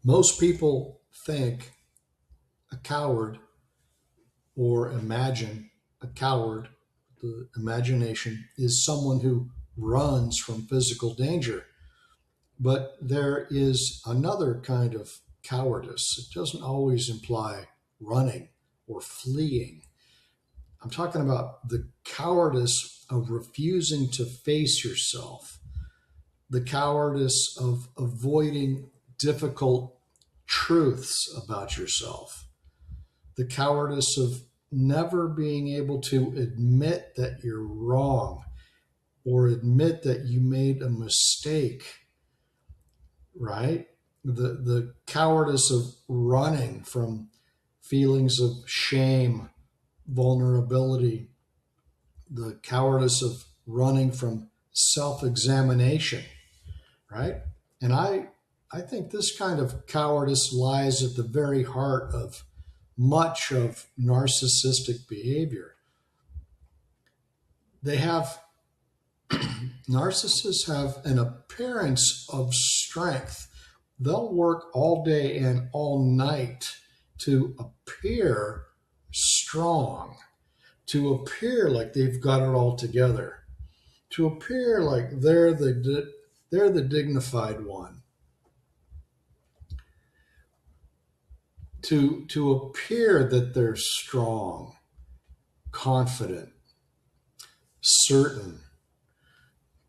Most people think a coward or imagine a coward, the imagination, is someone who runs from physical danger. But there is another kind of cowardice. It doesn't always imply running or fleeing. I'm talking about the cowardice of refusing to face yourself, the cowardice of avoiding difficult truths about yourself, the cowardice of never being able to admit that you're wrong or admit that you made a mistake, right? The cowardice of running from feelings of shame, vulnerability, the cowardice of running from self-examination, right? And I think this kind of cowardice lies at the very heart of much of narcissistic behavior. They have, narcissists have an appearance of strength. They'll work all day and all night to appear strong, to appear like they've got it all together, to appear like they're the dignified one, to appear that they're strong, confident, certain,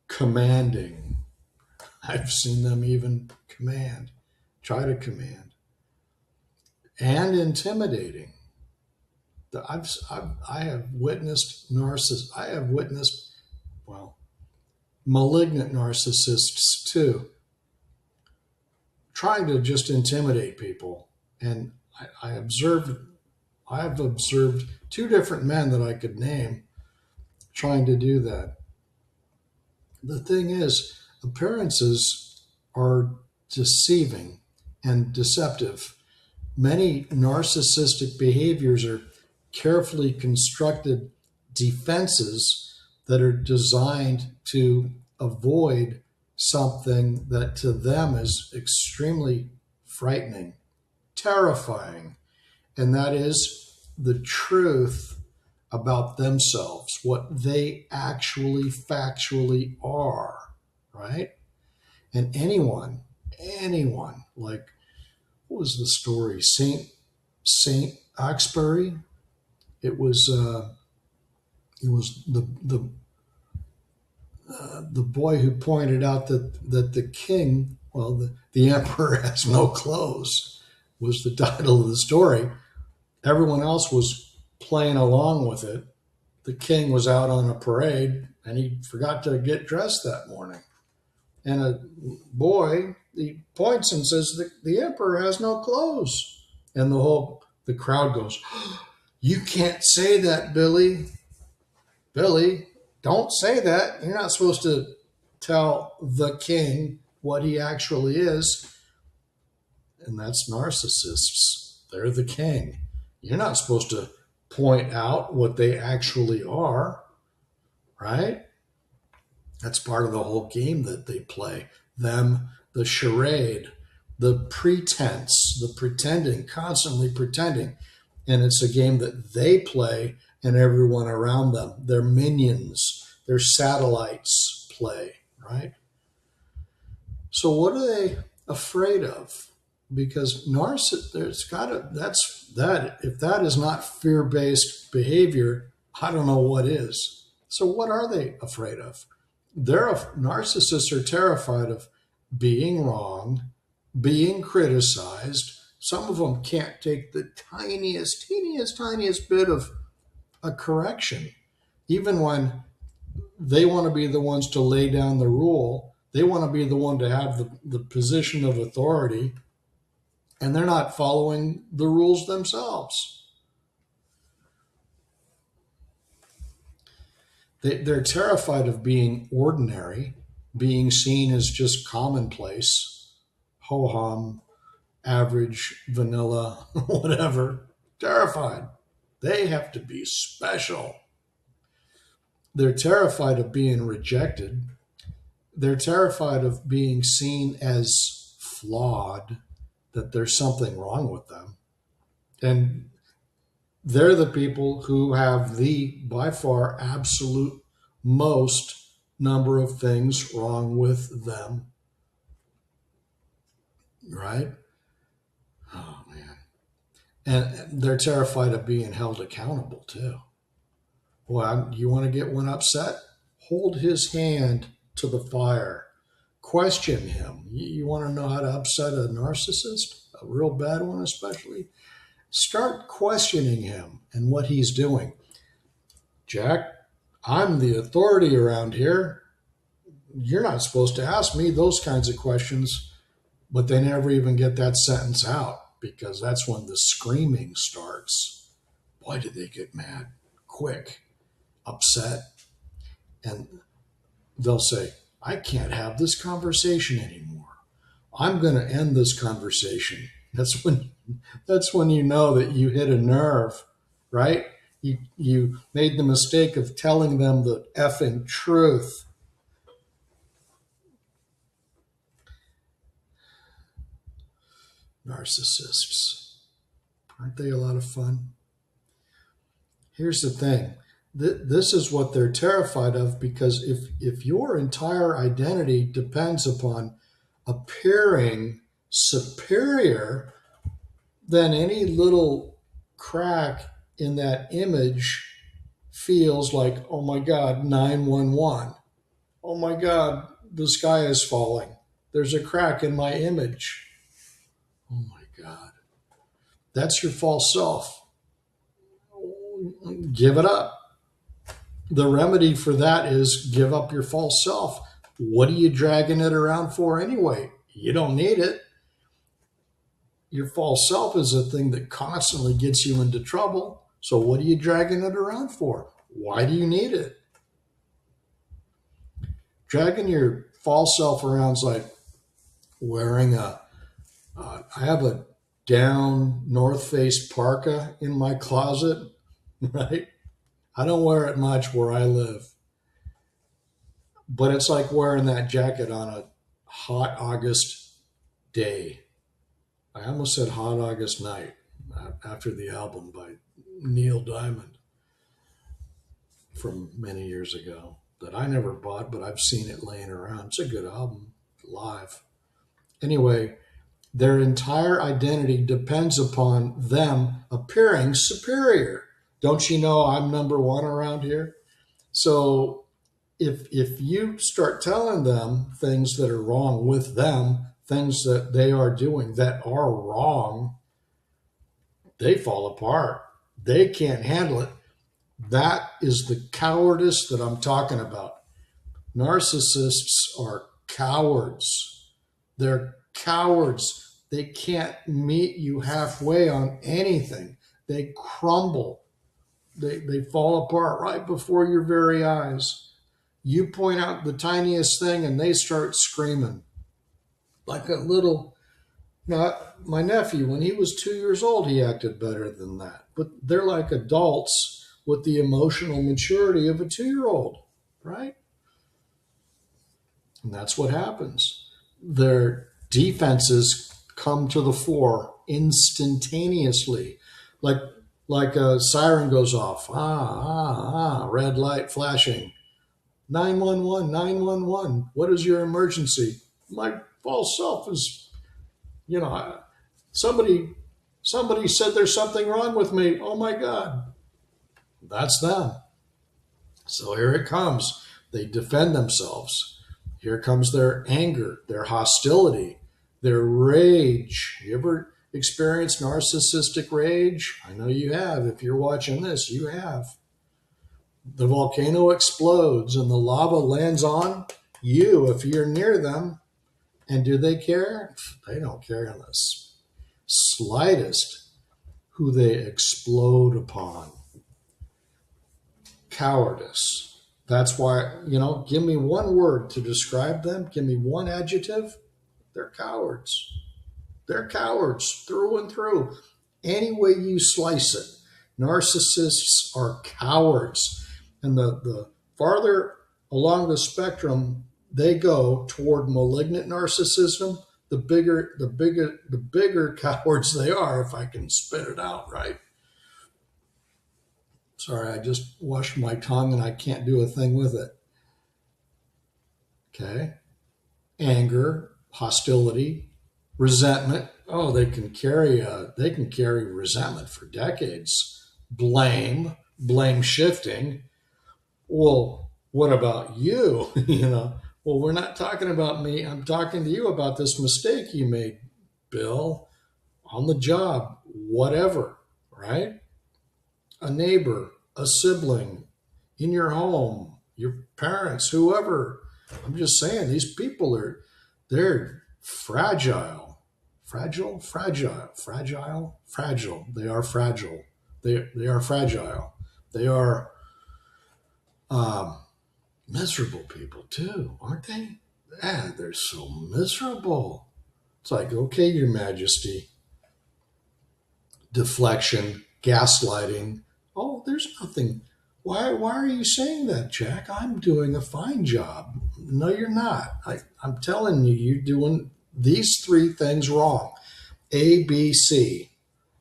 commanding. I've seen them even try to command, and intimidating. I have witnessed I have witnessed, well, malignant narcissists too, trying to just intimidate people. And I have observed two different men that I could name trying to do that. The thing is, appearances are deceiving and deceptive. Many narcissistic behaviors are carefully constructed defenses that are designed to avoid something that to them is extremely frightening, terrifying, and that is the truth about themselves, what they actually factually are, right? And anyone, like, what was the story? Saint Oxbury. It was the boy who pointed out that the king, well, the emperor has no clothes, was the title of the story. Everyone else was playing along with it. The king was out on a parade and he forgot to get dressed that morning. And a boy, he points and says, the emperor has no clothes. And the crowd goes, "You can't say that, Billy. Billy, don't say that. You're not supposed to tell the king what he actually is." And that's narcissists. They're the king. You're not supposed to point out what they actually are, right? That's part of the whole game that they play. The charade, the pretense, the pretending, constantly pretending. And it's a game that they play and everyone around them, their minions, their satellites play, right? So what are they afraid of? Because there's if that is not fear-based behavior, I don't know what is. So what are they afraid of? Narcissists are terrified of being wrong, being criticized. Some of them can't take the teeniest bit of a correction. Even when they want to be the ones to lay down the rule, they want to be the one to have the position of authority, and they're not following the rules themselves. They're terrified of being ordinary, being seen as just commonplace, ho-hum, average, vanilla, whatever. Terrified. They have to be special. They're terrified of being rejected. They're terrified of being seen as flawed, that there's something wrong with them. And they're the people who have the, by far, absolute most number of things wrong with them. Right? Oh, man. And they're terrified of being held accountable, too. Well, you want to get one upset? Hold his hand to the fire. Question him. You want to know how to upset a narcissist? A real bad one, especially? Start questioning him and what he's doing. Jack, I'm the authority around here. You're not supposed to ask me those kinds of questions. But they never even get that sentence out, because that's when the screaming starts. Boy, did they get mad, quick, upset. And they'll say, I can't have this conversation anymore. I'm going to end this conversation. That's when you know that you hit a nerve, right? You made the mistake of telling them the effing truth. Narcissists. Aren't they a lot of fun? Here's the thing. This is what they're terrified of, because if your entire identity depends upon appearing superior, then any little crack in that image feels like, oh my God, 911. Oh my God, the sky is falling. There's a crack in my image. Oh my God. That's your false self. Give it up. The remedy for that is give up your false self. What are you dragging it around for anyway? You don't need it. Your false self is a thing that constantly gets you into trouble. So what are you dragging it around for? Why do you need it? Dragging your false self around is like wearing I have a down North Face parka in my closet, right? I don't wear it much where I live, but it's like wearing that jacket on a hot August day. I almost said hot August night after the album by Neil Diamond from many years ago that I never bought, but I've seen it laying around. It's a good album live. Anyway, their entire identity depends upon them appearing superior. Don't you know I'm number one around here? So if you start telling them things that are wrong with them, things that they are doing that are wrong, they fall apart. They can't handle it. That is the cowardice that I'm talking about. Narcissists are cowards. They're cowards. They can't meet you halfway on anything. They crumble. They fall apart right before your very eyes. You point out the tiniest thing and they start screaming. Like a little, now, my nephew, when he was 2 years old, he acted better than that. But they're like adults with the emotional maturity of a 2-year-old, right? And that's what happens. Their defenses come to the fore instantaneously. Like a siren goes off. Red light flashing. 911, 911. What is your emergency? My false self is, somebody said there's something wrong with me. Oh my God. That's them. So here it comes. They defend themselves. Here comes their anger, their hostility, their rage. You ever experienced narcissistic rage? I know you have. If you're watching this, you have. The volcano explodes and the lava lands on you if you're near them. And do they care? They don't care in the slightest who they explode upon. Cowardice. That's why, give me one word to describe them. Give me one adjective. They're cowards. They're cowards through and through. Any way you slice it, narcissists are cowards. And the farther along the spectrum they go toward malignant narcissism, the bigger cowards they are, if I can spit it out right. Sorry, I just washed my tongue and I can't do a thing with it. Okay. Anger, hostility, resentment. Oh, they can carry resentment for decades. Blame shifting. Well, what about you? Well, we're not talking about me. I'm talking to you about this mistake you made, Bill, on the job, whatever, right? A neighbor, a sibling, in your home, your parents, whoever. I'm just saying, these people they're fragile. Fragile. They are fragile. They are fragile. They are miserable people too, aren't they? Yeah, they're so miserable. It's like, okay, Your Majesty, deflection, gaslighting. Oh, there's nothing. Why are you saying that, Jack? I'm doing a fine job. No, you're not. I'm telling you, you're doing these three things wrong. A, B, C.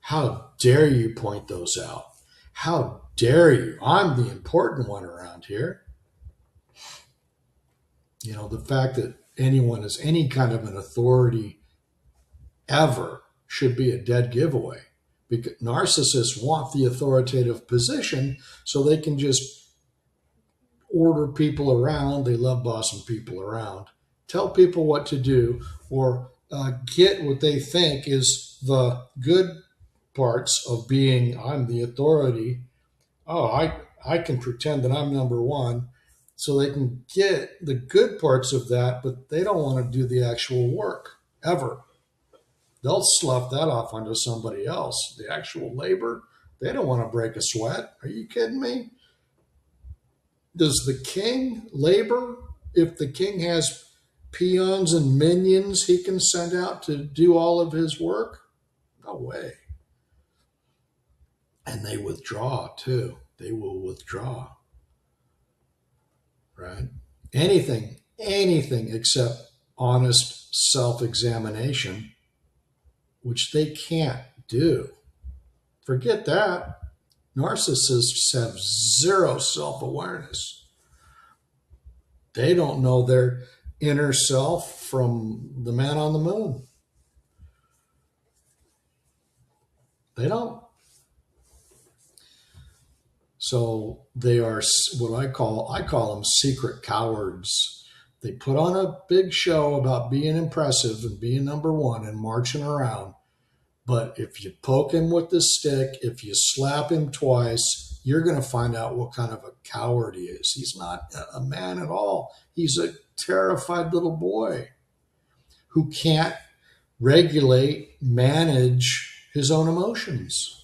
How dare you point those out? How dare you? I'm the important one around here. The fact that anyone is any kind of an authority ever should be a dead giveaway. Because narcissists want the authoritative position so they can just order people around. They love bossing people around. Tell people what to do, or get what they think is the good parts of being, I'm the authority. Oh, I can pretend that I'm number one, so they can get the good parts of that, but they don't want to do the actual work ever. They'll slough that off onto somebody else. The actual labor, they don't want to break a sweat. Are you kidding me? Does the king labor? If the king has peons and minions he can send out to do all of his work? No way. And they withdraw too. They will withdraw. Right? Anything except honest self-examination, which they can't do. Forget that. Narcissists have zero self-awareness. They don't know their inner self from the man on the moon. They don't. So they are what I call them secret cowards. They put on a big show about being impressive and being number one and marching around. But if you poke him with the stick, if you slap him twice, you're going to find out what kind of a coward he is. He's not a man at all. He's a terrified little boy who can't manage his own emotions.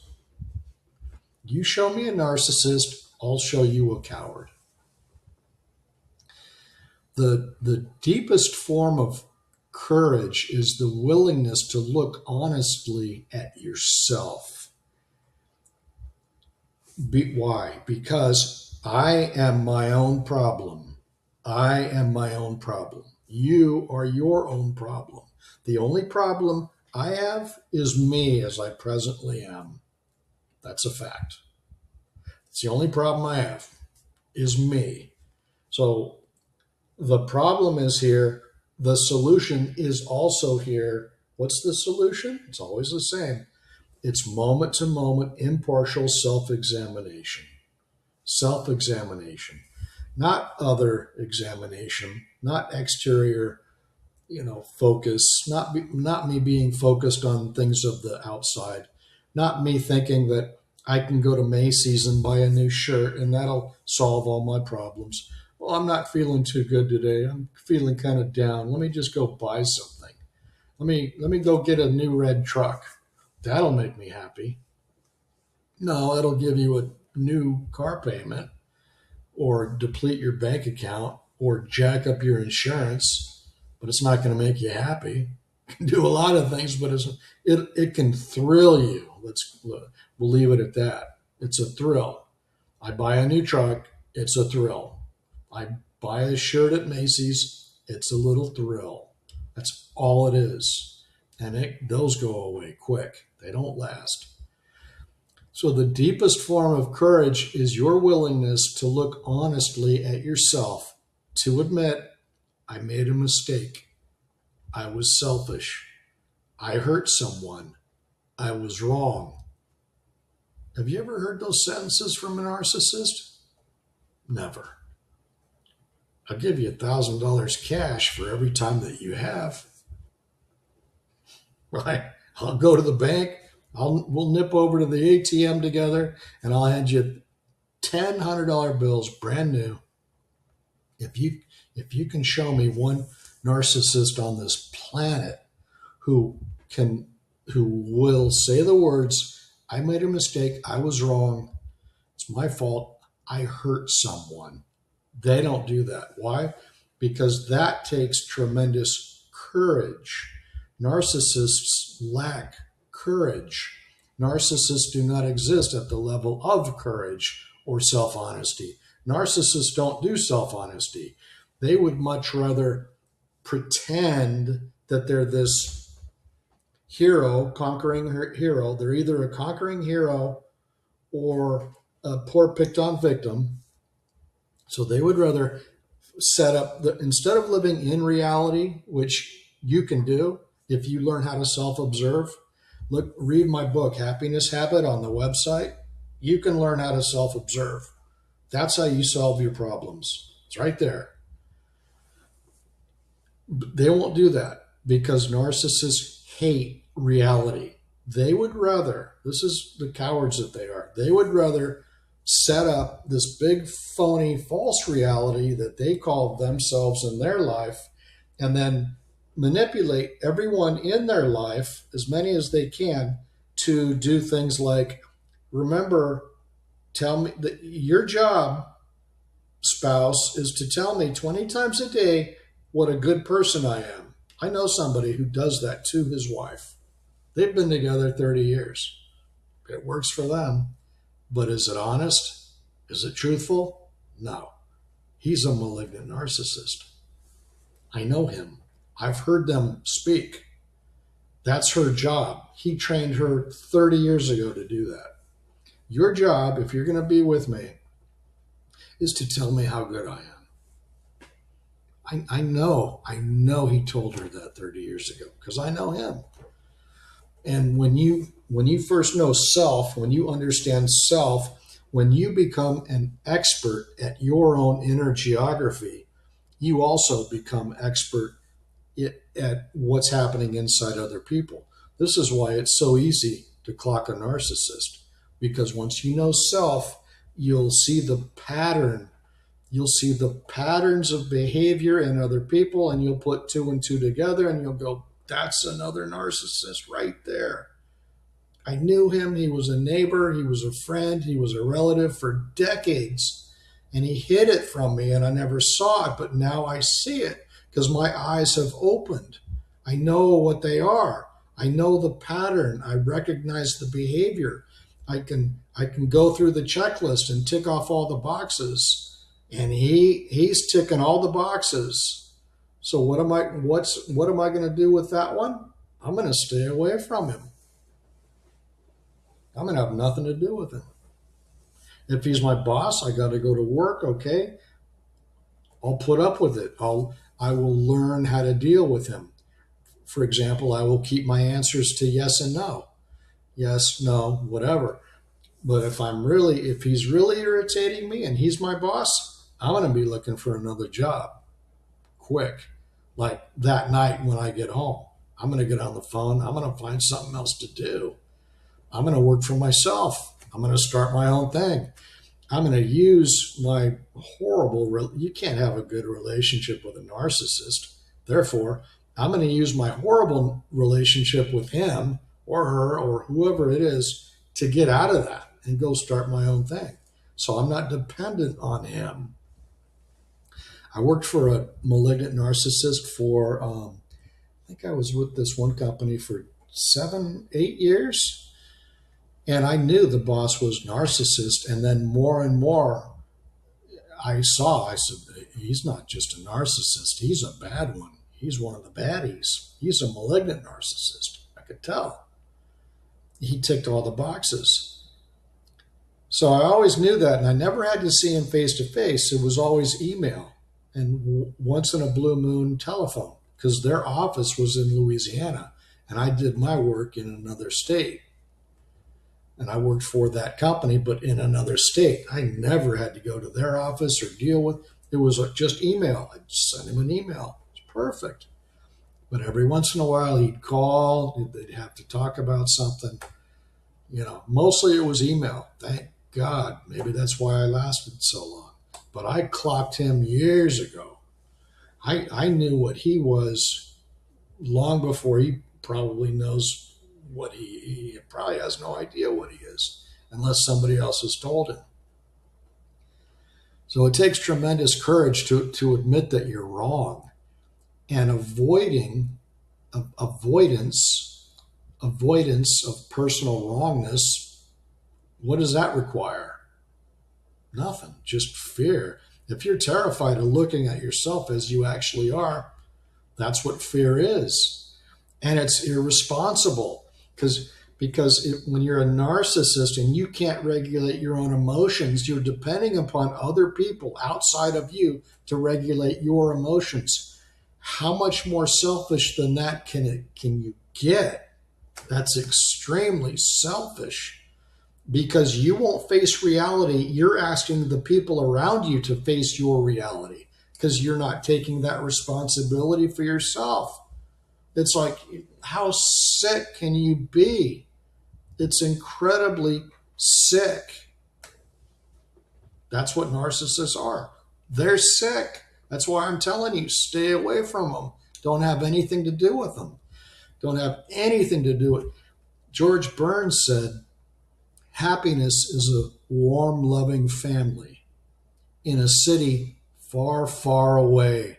You show me a narcissist, I'll show you a coward. The deepest form of courage is the willingness to look honestly at yourself. Why? Because I am my own problem. I am my own problem. You are your own problem. The only problem I have is me as I presently am. That's a fact. It's the only problem I have is me. So the problem is here. The solution is also here. What's the solution? It's always the same. It's moment to moment, impartial self-examination. Self-examination, not other examination, not exterior, focus, not me being focused on things of the outside, not me thinking that I can go to Macy's and buy a new shirt and that'll solve all my problems. Well, I'm not feeling too good today. I'm feeling kind of down. Let me just go buy something. Let me go get a new red truck. That'll make me happy. No, it'll give you a new car payment or deplete your bank account or jack up your insurance, but it's not going to make you happy. It can do a lot of things, but it can thrill you. We'll leave it at that. It's a thrill. I buy a new truck. It's a thrill. I buy a shirt at Macy's. It's a little thrill. That's all it is. And those go away quick. They don't last. So the deepest form of courage is your willingness to look honestly at yourself, to admit, I made a mistake. I was selfish. I hurt someone. I was wrong. Have you ever heard those sentences from a narcissist? Never. I'll give you $1,000 cash for every time that you have. Right? I'll go to the bank. We'll nip over to the ATM together, and I'll hand you 10 $100 bills, brand new. If you can show me one narcissist on this planet who will say the words, I made a mistake, I was wrong, it's my fault, I hurt someone. They don't do that. Why? Because that takes tremendous courage. Narcissists lack courage. Narcissists do not exist at the level of courage or self-honesty. Narcissists don't do self-honesty. They would much rather pretend that they're this hero, conquering hero. They're either a conquering hero or a poor picked on victim. So they would rather set up, instead of living in reality, which you can do if you learn how to self-observe. Look, read my book, Happiness Habit, on the website. You can learn how to self-observe. That's how you solve your problems. It's right there. They won't do that because narcissists hate reality. They would rather, this is the cowards that they are, they would rather set up this big, phony, false reality that they call themselves in their life, and then manipulate everyone in their life, as many as they can, to do things like, remember, tell me that your job, spouse, is to tell me 20 times a day what a good person I am. I know somebody who does that to his wife. They've been together 30 years. It works for them. But is it honest? Is it truthful? No. He's a malignant narcissist. I know him. I've heard them speak. That's her job. He trained her 30 years ago to do that. Your job, if you're going to be with me, is to tell me how good I am. I know he told her that 30 years ago because I know him. And when you first know self, when you understand self, when you become an expert at your own inner geography, you also become expert at what's happening inside other people. This is why it's so easy to clock a narcissist, because once you know self, you'll see the pattern. You'll see the patterns of behavior in other people, and you'll put two and two together, and you'll go, that's another narcissist right there. I knew him. He was a neighbor. He was a friend. He was a relative for decades, and he hid it from me, and I never saw it, but now I see it because my eyes have opened. I know what they are. I know the pattern. I recognize the behavior. I can go through the checklist and tick off all the boxes. And he's ticking all the boxes. So what am I going to do with that one? I'm going to stay away from him. I'm going to have nothing to do with him. If he's my boss, I got to go to work. Okay, I'll put up with it. I will learn how to deal with him. For example, I will keep my answers to yes and no. Yes, no, whatever. But if he's really irritating me and he's my boss, I'm going to be looking for another job quick. Like that night when I get home, I'm going to get on the phone. I'm going to find something else to do. I'm going to work for myself. I'm going to start my own thing. I'm going to use my you can't have a good relationship with a narcissist. Therefore, I'm going to use my horrible relationship with him or her or whoever it is to get out of that and go start my own thing. So I'm not dependent on him. I worked for a malignant narcissist for, I think I was with this one company for 7-8 years. And I knew the boss was narcissist. And then more and more I said, he's not just a narcissist. He's a bad one. he's one of the baddies. He's a malignant narcissist. I could tell. He ticked all the boxes. So I always knew that, and I never had to see him face to face. It was always email and once in a blue moon telephone, because their office was in Louisiana and I did my work in another state. And I worked for that company, but in another state. I never had to go to their office or deal with. It was just email. I'd send him an email. It's perfect. But every once in a while he'd call. They'd have to talk about something. Mostly it was email. Thank God. Maybe that's why I lasted so long. But I clocked him years ago. I knew what he was long before he probably knows what he probably has no idea what he is unless somebody else has told him. So it takes tremendous courage to admit that you're wrong, and avoidance of personal wrongness. What does that require? Nothing, just fear. If you're terrified of looking at yourself as you actually are, that's what fear is. And it's irresponsible because when you're a narcissist and you can't regulate your own emotions, you're depending upon other people outside of you to regulate your emotions. How much more selfish than that can you get? That's extremely selfish. Because you won't face reality, you're asking the people around you to face your reality because you're not taking that responsibility for yourself. It's like, how sick can you be? It's incredibly sick. That's what narcissists are. They're sick. That's why I'm telling you, stay away from them. Don't have anything to do with them. Don't have anything to do with it. George Burns said, happiness is a warm, loving family in a city far, far away,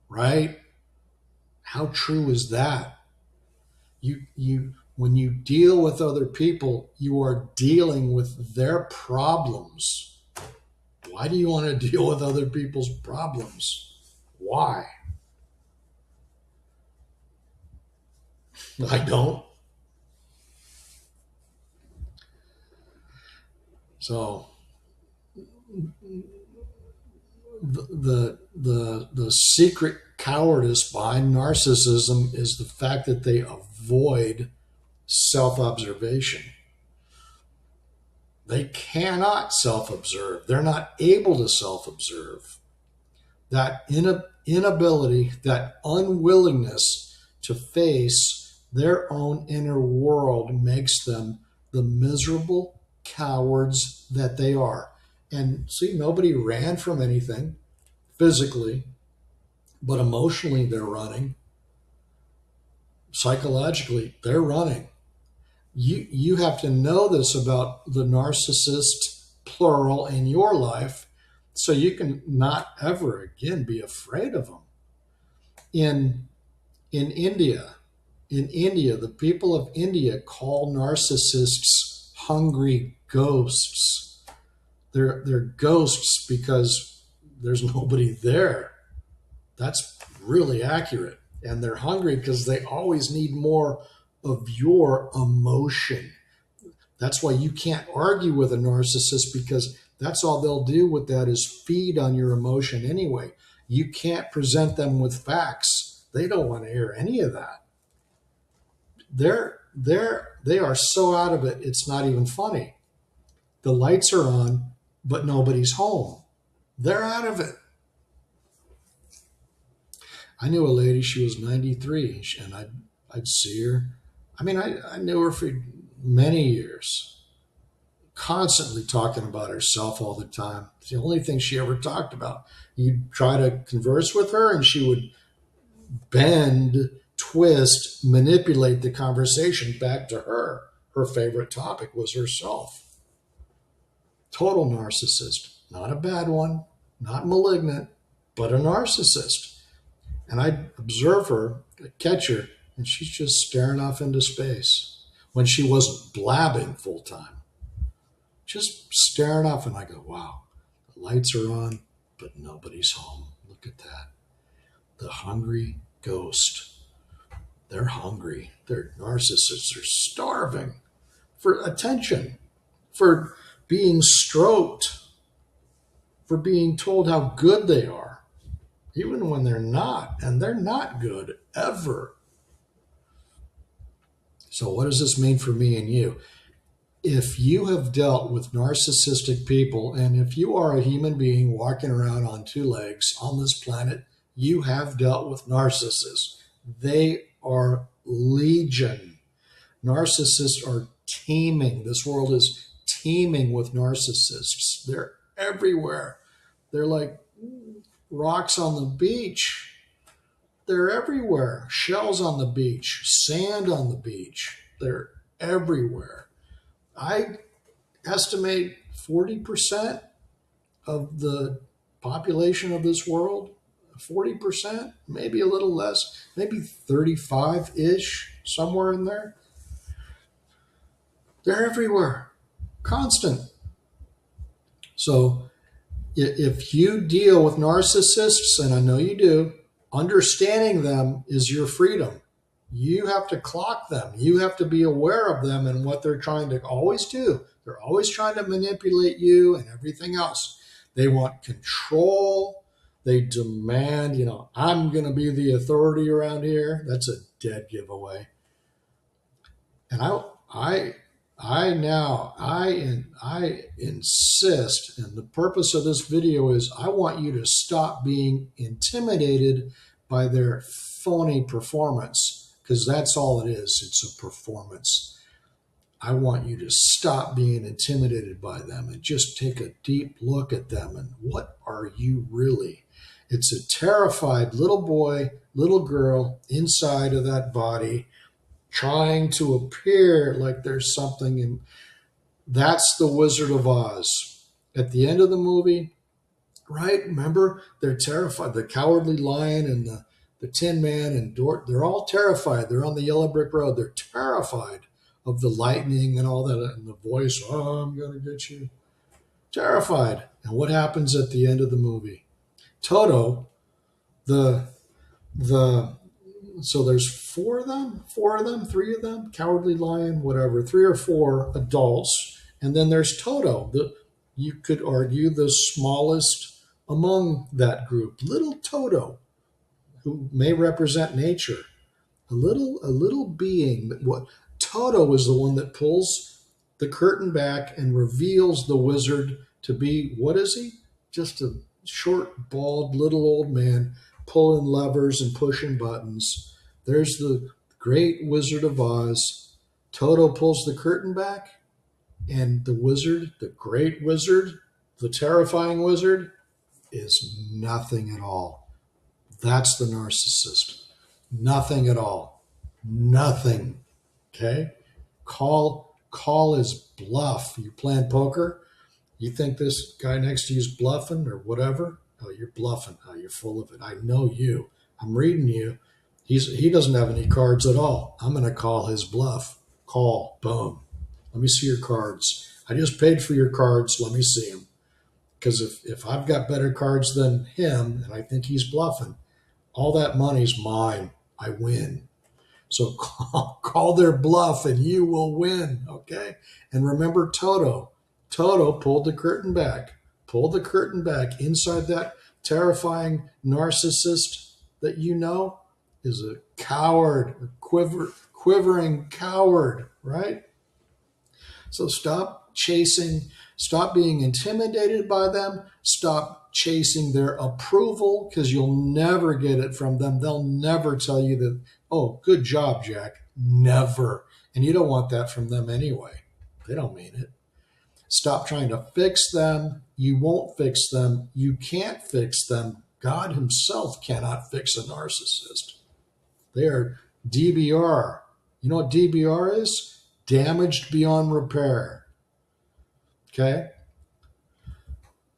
right? How true is that? When you deal with other people, you are dealing with their problems. Why do you want to deal with other people's problems? Why? I don't. So the secret cowardice behind narcissism is the fact that they avoid self-observation. They cannot self-observe. They're not able to self-observe. That inability, that unwillingness to face their own inner world makes them the miserable cowards that they are. And see, nobody ran from anything physically, but emotionally they're running. Psychologically, they're running. You have to know this about the narcissist, plural, in your life, so you can not ever again be afraid of them. In India, the people of India call narcissists hungry ghosts. They're ghosts because there's nobody there. That's really accurate. And they're hungry because they always need more of your emotion. That's why you can't argue with a narcissist, because that's all they'll do with that is feed on your emotion anyway. You can't present them with facts. They don't want to hear any of that. They are so out of it, it's not even funny. The lights are on, but nobody's home. They're out of it. I knew a lady, she was 93, and I'd see her. I mean, I knew her for many years, constantly talking about herself all the time. It's the only thing she ever talked about. You'd try to converse with her, and she would bend, twist, manipulate the conversation back to her. Her favorite topic was herself. Total narcissist. Not a bad one, not malignant, but a narcissist. And I'd observe her, I'd catch her, and she's just staring off into space when she wasn't blabbing full time. Just staring off, and I go, wow, the lights are on, but nobody's home. Look at that. The hungry ghost. They're hungry. They're narcissists. They're starving for attention, for being stroked, for being told how good they are, even when they're not. And they're not good ever. So what does this mean for me and you? If you have dealt with narcissistic people, and if you are a human being walking around on two legs on this planet, you have dealt with narcissists. They are legion. Narcissists are teeming. This world is teeming with narcissists. They're everywhere. They're like rocks on the beach. They're everywhere. Shells on the beach, sand on the beach. They're everywhere. I estimate 40% of the population of this world, 40%, maybe a little less, maybe 35-ish, somewhere in there. They're everywhere, constant. So if you deal with narcissists, and I know you do, understanding them is your freedom. You have to clock them. You have to be aware of them and what they're trying to always do. They're always trying to manipulate you and everything else. They want control. They demand, I'm going to be the authority around here. That's a dead giveaway. And I insist, and the purpose of this video is I want you to stop being intimidated by their phony performance. Because that's all it is. It's a performance. I want you to stop being intimidated by them and just take a deep look at them. And what are you really? It's a terrified little boy, little girl inside of that body trying to appear like there's something. And that's the Wizard of Oz. At the end of the movie, right? Remember, they're terrified. The Cowardly Lion and the Tin Man and Dorothy, they're all terrified. They're on the yellow brick road. They're terrified of the lightning and all that, and the voice, I'm going to get you. Terrified. And what happens at the end of the movie? Toto, so there's four of them, three of them, Cowardly Lion, whatever, 3 or 4 adults. And then there's Toto, you could argue the smallest among that group, little Toto, who may represent nature, a little being. What Toto is the one that pulls the curtain back and reveals the wizard to be, what is he? Just a short, bald, little old man pulling levers and pushing buttons. There's the great Wizard of Oz. Toto pulls the curtain back, and the wizard, the great wizard, the terrifying wizard, is nothing at all. That's the narcissist. Nothing at all. Nothing. Okay? Call his bluff. You playing poker? You think this guy next to you is bluffing or whatever? Oh, you're bluffing. Oh, you're full of it. I know you. I'm reading you. He doesn't have any cards at all. I'm going to call his bluff. Call. Boom. Let me see your cards. I just paid for your cards. Let me see them. Because if I've got better cards than him and I think he's bluffing, all that money's mine. I win. So call their bluff and you will win, okay? And remember Toto. Toto pulled the curtain back. Pull the curtain back. Inside that terrifying narcissist that you know is a coward, a quivering coward, right? So stop being intimidated by them. Stop chasing their approval, because you'll never get it from them. They'll never tell you that, oh, good job, Jack. Never. And you don't want that from them anyway. They don't mean it. Stop trying to fix them. You won't fix them. You can't fix them. God himself cannot fix a narcissist. They are DBR. You know what DBR is? Damaged beyond repair. Okay?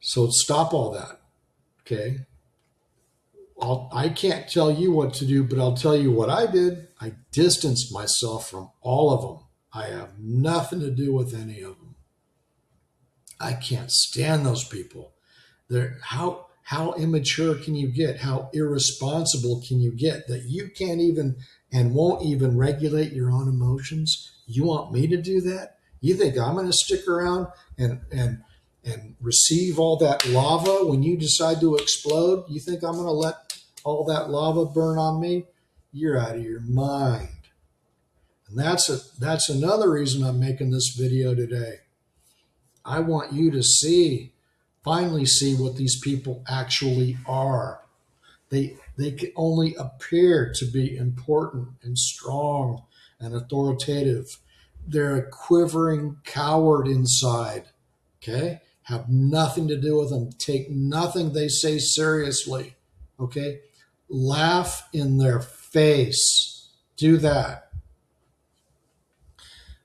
So stop all that. Okay? I can't tell you what to do, but I'll tell you what I did. I distanced myself from all of them. I have nothing to do with any of them. I can't stand those people. How How immature can you get? How irresponsible can you get that you can't even and won't even regulate your own emotions? You want me to do that? You think I'm going to stick around and receive all that lava when you decide to explode? You think I'm going to let all that lava burn on me? You're out of your mind. And that's another reason I'm making this video today. I want you to finally see what these people actually are. They can only appear to be important and strong and authoritative. They're a quivering coward inside. Okay? Have nothing to do with them. Take nothing they say seriously. Okay? Laugh in their face. Do that.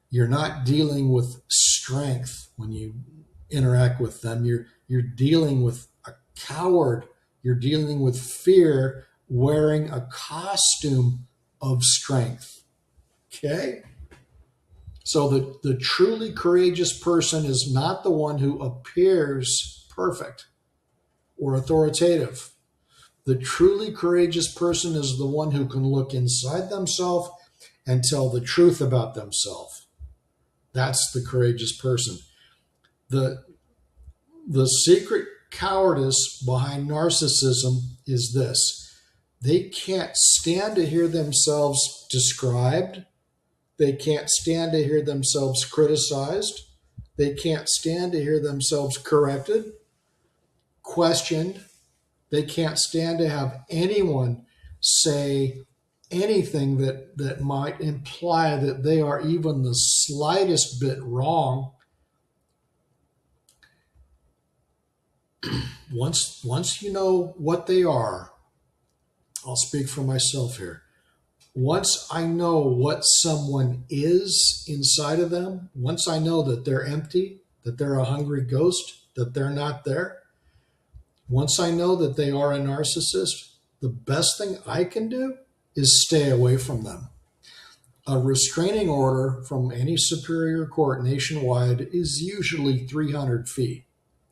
You're not dealing with strength when you interact with them. You're dealing with a coward. You're dealing with fear wearing a costume of strength. Okay? So the truly courageous person is not the one who appears perfect or authoritative. The truly courageous person is the one who can look inside themselves and tell the truth about themselves. That's the courageous person. The secret cowardice behind narcissism is this. They can't stand to hear themselves described. They can't stand to hear themselves criticized. They can't stand to hear themselves corrected, questioned. They can't stand to have anyone say anything that might imply that they are even the slightest bit wrong. Once you know what they are, I'll speak for myself here. Once I know what someone is inside of them, once I know that they're empty, that they're a hungry ghost, that they're not there, once I know that they are a narcissist, the best thing I can do is stay away from them. A restraining order from any superior court nationwide is usually 300 feet.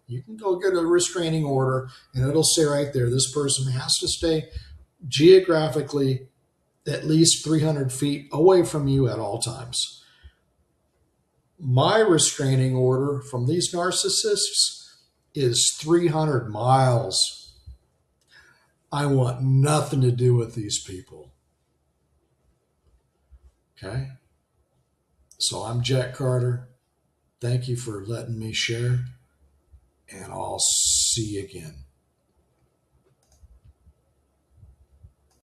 You can go get a restraining order and it'll say right there, this person has to stay geographically at least 300 feet away from you at all times. My restraining order from these narcissists is 300 miles. I want nothing to do with these people. Okay? So I'm Jack Carter. Thank you for letting me share, and I'll see you again.